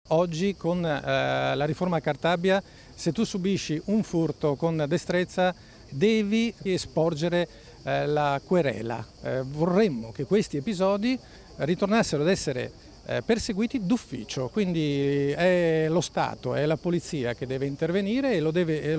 Oggi con la riforma Cartabia, se tu subisci un furto con destrezza, devi esporgere la querela. Vorremmo che questi episodi ritornassero ad essere perseguiti d'ufficio, quindi è lo Stato, è la polizia che deve intervenire e lo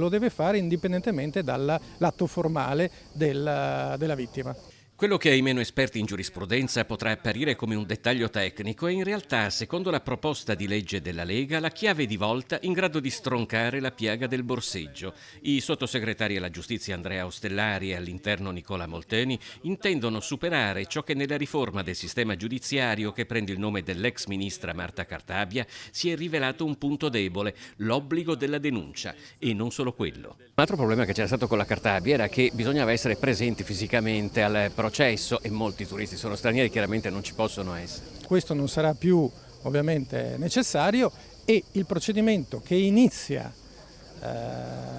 deve fare indipendentemente dall'atto formale della vittima. Quello che ai meno esperti in giurisprudenza potrà apparire come un dettaglio tecnico è in realtà, secondo la proposta di legge della Lega, la chiave di volta in grado di stroncare la piaga del borseggio. I sottosegretari alla giustizia Andrea Ostellari e all'interno Nicola Molteni intendono superare ciò che nella riforma del sistema giudiziario che prende il nome dell'ex ministra Marta Cartabia si è rivelato un punto debole, l'obbligo della denuncia. E non solo quello. Un altro problema che c'era stato con la Cartabia era che bisognava essere presenti fisicamente al processo e molti turisti sono stranieri, chiaramente non ci possono essere. Questo non sarà più ovviamente necessario e il procedimento che inizia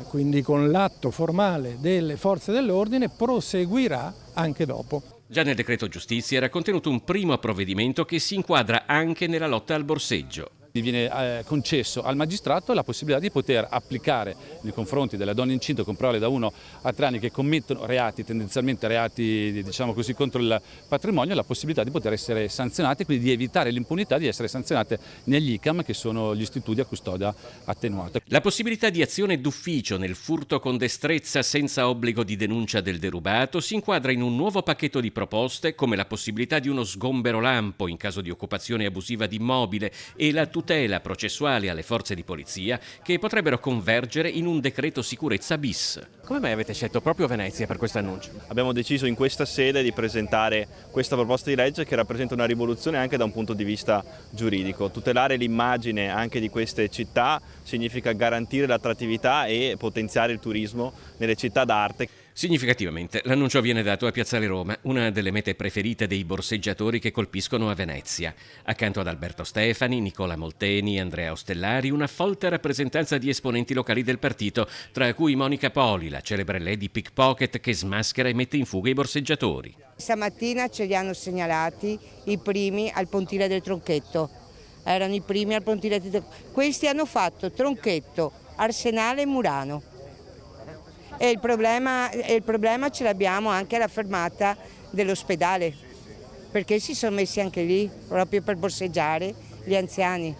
quindi con l'atto formale delle forze dell'ordine proseguirà anche dopo. Già nel decreto giustizia era contenuto un primo provvedimento che si inquadra anche nella lotta al borseggio. Viene concesso al magistrato la possibilità di poter applicare nei confronti delle donne incinte con prole da 1 a 3 anni che commettono reati, tendenzialmente reati diciamo così, contro il patrimonio, la possibilità di poter essere sanzionate, quindi di evitare l'impunità di essere sanzionate negli ICAM, che sono gli istituti a custodia attenuata. La possibilità di azione d'ufficio nel furto con destrezza senza obbligo di denuncia del derubato si inquadra in un nuovo pacchetto di proposte, come la possibilità di uno sgombero lampo in caso di occupazione abusiva di immobile e la tutela processuale alle forze di polizia, che potrebbero convergere in un decreto sicurezza bis. Come mai avete scelto proprio Venezia per questo annuncio? Abbiamo deciso in questa sede di presentare questa proposta di legge che rappresenta una rivoluzione anche da un punto di vista giuridico. Tutelare l'immagine anche di queste città significa garantire l'attrattività e potenziare il turismo nelle città d'arte. Significativamente, l'annuncio viene dato a Piazzale Roma, una delle mete preferite dei borseggiatori che colpiscono a Venezia. Accanto ad Alberto Stefani, Nicola Molteni e Andrea Ostellari, una folta rappresentanza di esponenti locali del partito, tra cui Monica Poli, la celebre lady pickpocket che smaschera e mette in fuga i borseggiatori. Stamattina ce li hanno segnalati i primi al pontile del Tronchetto. Erano i primi al pontile del Tronchetto. Questi hanno fatto Tronchetto, Arsenale e Murano. E il problema ce l'abbiamo anche alla fermata dell'ospedale, perché si sono messi anche lì proprio per borseggiare gli anziani.